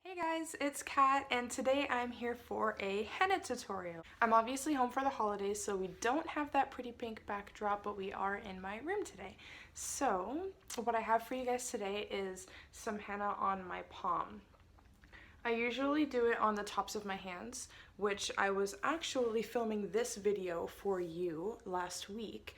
Hey guys, it's Kat and today I'm here for a henna tutorial. I'm obviously home for the holidays, so we don't have that pretty pink backdrop, but we are in my room today. So what I have for you guys today is some henna on my palm. I usually do it on the tops of my hands, which I was actually filming this video for you last week,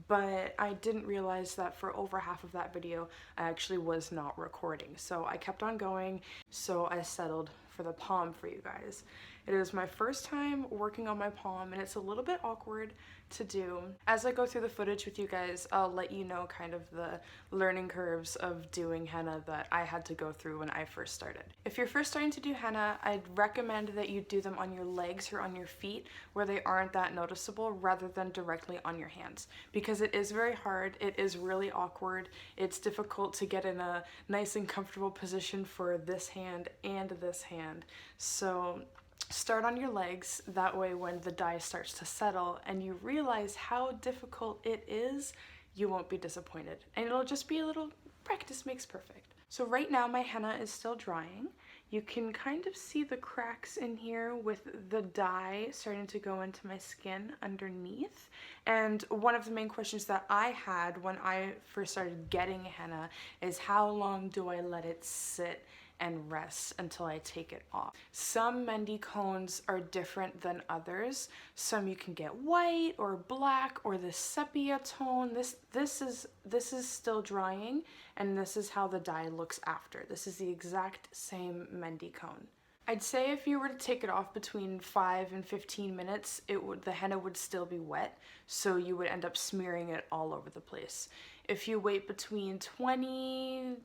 but I didn't realize that for over half of that video I actually was not recording. So I kept on going, so I settled for the palm for you guys. It is my first time working on my palm and it's a little bit awkward to do. As I go through the footage with you guys, I'll let you know kind of the learning curves of doing henna that I had to go through when I first started. If you're first starting to do henna, I'd recommend that you do them on your legs or on your feet where they aren't that noticeable rather than directly on your hands, because it is very hard, it is really awkward, it's difficult to get in a nice and comfortable position for this hand and this hand. So start on your legs, that way when the dye starts to settle and you realize how difficult it is, you won't be disappointed. And it'll just be a little practice makes perfect. So right now my henna is still drying. You can kind of see the cracks in here with the dye starting to go into my skin underneath. And one of the main questions that I had when I first started getting henna is how long do I let it sit and rest until I take it off. Some Mehndi cones are different than others. Some you can get white or black or the sepia tone. This is still drying, and this is how the dye looks after. This is the exact same Mehndi cone. I'd say if you were to take it off between 5 and 15 minutes, the henna would still be wet, so you would end up smearing it all over the place. If you wait between 22,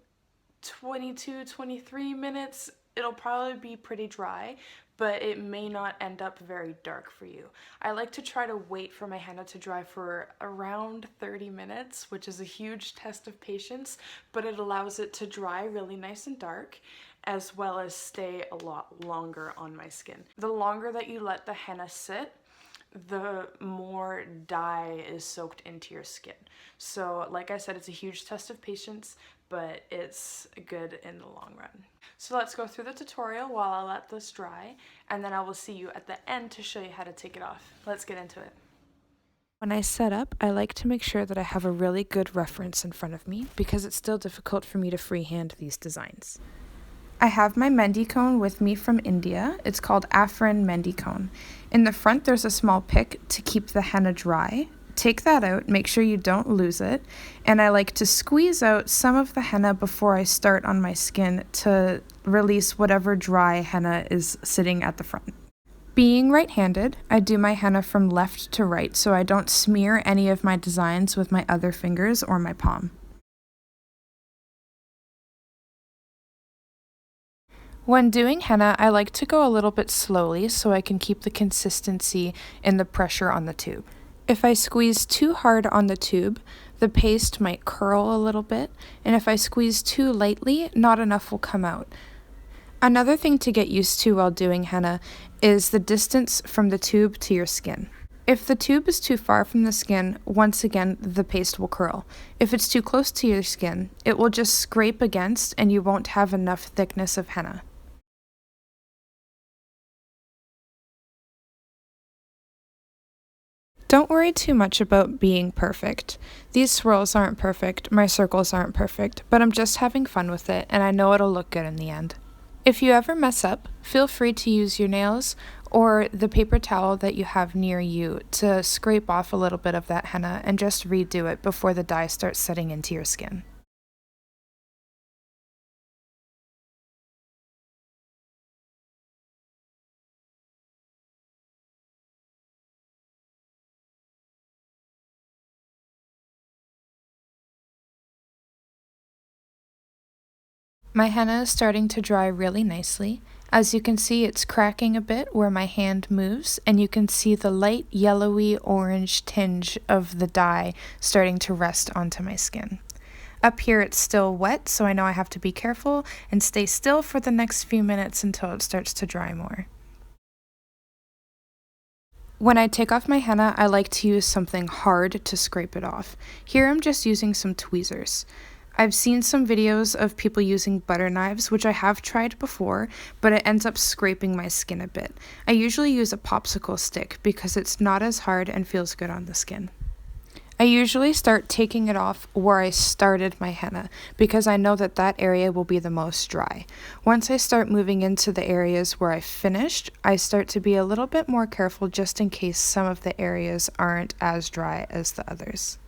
23 minutes, it'll probably be pretty dry, but it may not end up very dark for you. I like to try to wait for my henna to dry for around 30 minutes, which is a huge test of patience, but it allows it to dry really nice and dark, as well as stay a lot longer on my skin. The longer that you let the henna sit, the more dye is soaked into your skin. So like I said, it's a huge test of patience, but it's good in the long run. So let's go through the tutorial while I let this dry, and then I will see you at the end to show you how to take it off. Let's get into it. When I set up, I like to make sure that I have a really good reference in front of me because it's still difficult for me to freehand these designs. I have my Mehndi cone with me from India. It's called Afrin Mehndi cone. In the front there's a small pick to keep the henna dry. Take that out, make sure you don't lose it, and I like to squeeze out some of the henna before I start on my skin to release whatever dry henna is sitting at the front. Being right-handed, I do my henna from left to right so I don't smear any of my designs with my other fingers or my palm. When doing henna, I like to go a little bit slowly so I can keep the consistency in the pressure on the tube. If I squeeze too hard on the tube, the paste might curl a little bit, and if I squeeze too lightly, not enough will come out. Another thing to get used to while doing henna is the distance from the tube to your skin. If the tube is too far from the skin, once again, the paste will curl. If it's too close to your skin, it will just scrape against and you won't have enough thickness of henna. Don't worry too much about being perfect. These swirls aren't perfect, my circles aren't perfect, but I'm just having fun with it and I know it'll look good in the end. If you ever mess up, feel free to use your nails or the paper towel that you have near you to scrape off a little bit of that henna and just redo it before the dye starts setting into your skin. My henna is starting to dry really nicely. As you can see, it's cracking a bit where my hand moves, and you can see the light yellowy orange tinge of the dye starting to rest onto my skin. Up here it's still wet, so I know I have to be careful and stay still for the next few minutes until it starts to dry more. When I take off my henna, I like to use something hard to scrape it off. Here I'm just using some tweezers. I've seen some videos of people using butter knives, which I have tried before, but it ends up scraping my skin a bit. I usually use a popsicle stick because it's not as hard and feels good on the skin. I usually start taking it off where I started my henna because I know that that area will be the most dry. Once I start moving into the areas where I finished, I start to be a little bit more careful just in case some of the areas aren't as dry as the others.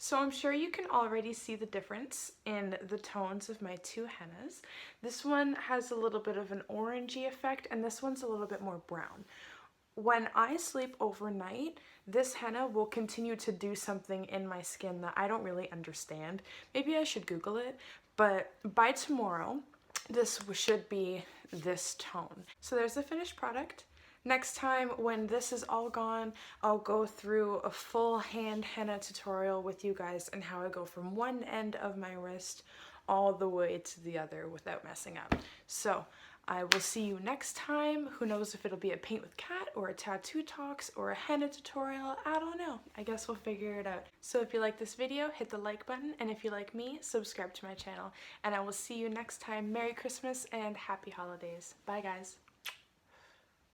So I'm sure you can already see the difference in the tones of my two hennas. This one has a little bit of an orangey effect and this one's a little bit more brown. When I sleep overnight, this henna will continue to do something in my skin that I don't really understand. Maybe I should Google it, but by tomorrow, this should be this tone. So there's the finished product. Next time when this is all gone, I'll go through a full hand henna tutorial with you guys and how I go from one end of my wrist all the way to the other without messing up. So I will see you next time. Who knows if it'll be a paint with cat or a tattoo talks or a henna tutorial. I don't know. I guess we'll figure it out. So if you like this video, hit the like button, and if you like me, subscribe to my channel. And I will see you next time. Merry Christmas and happy holidays. Bye guys.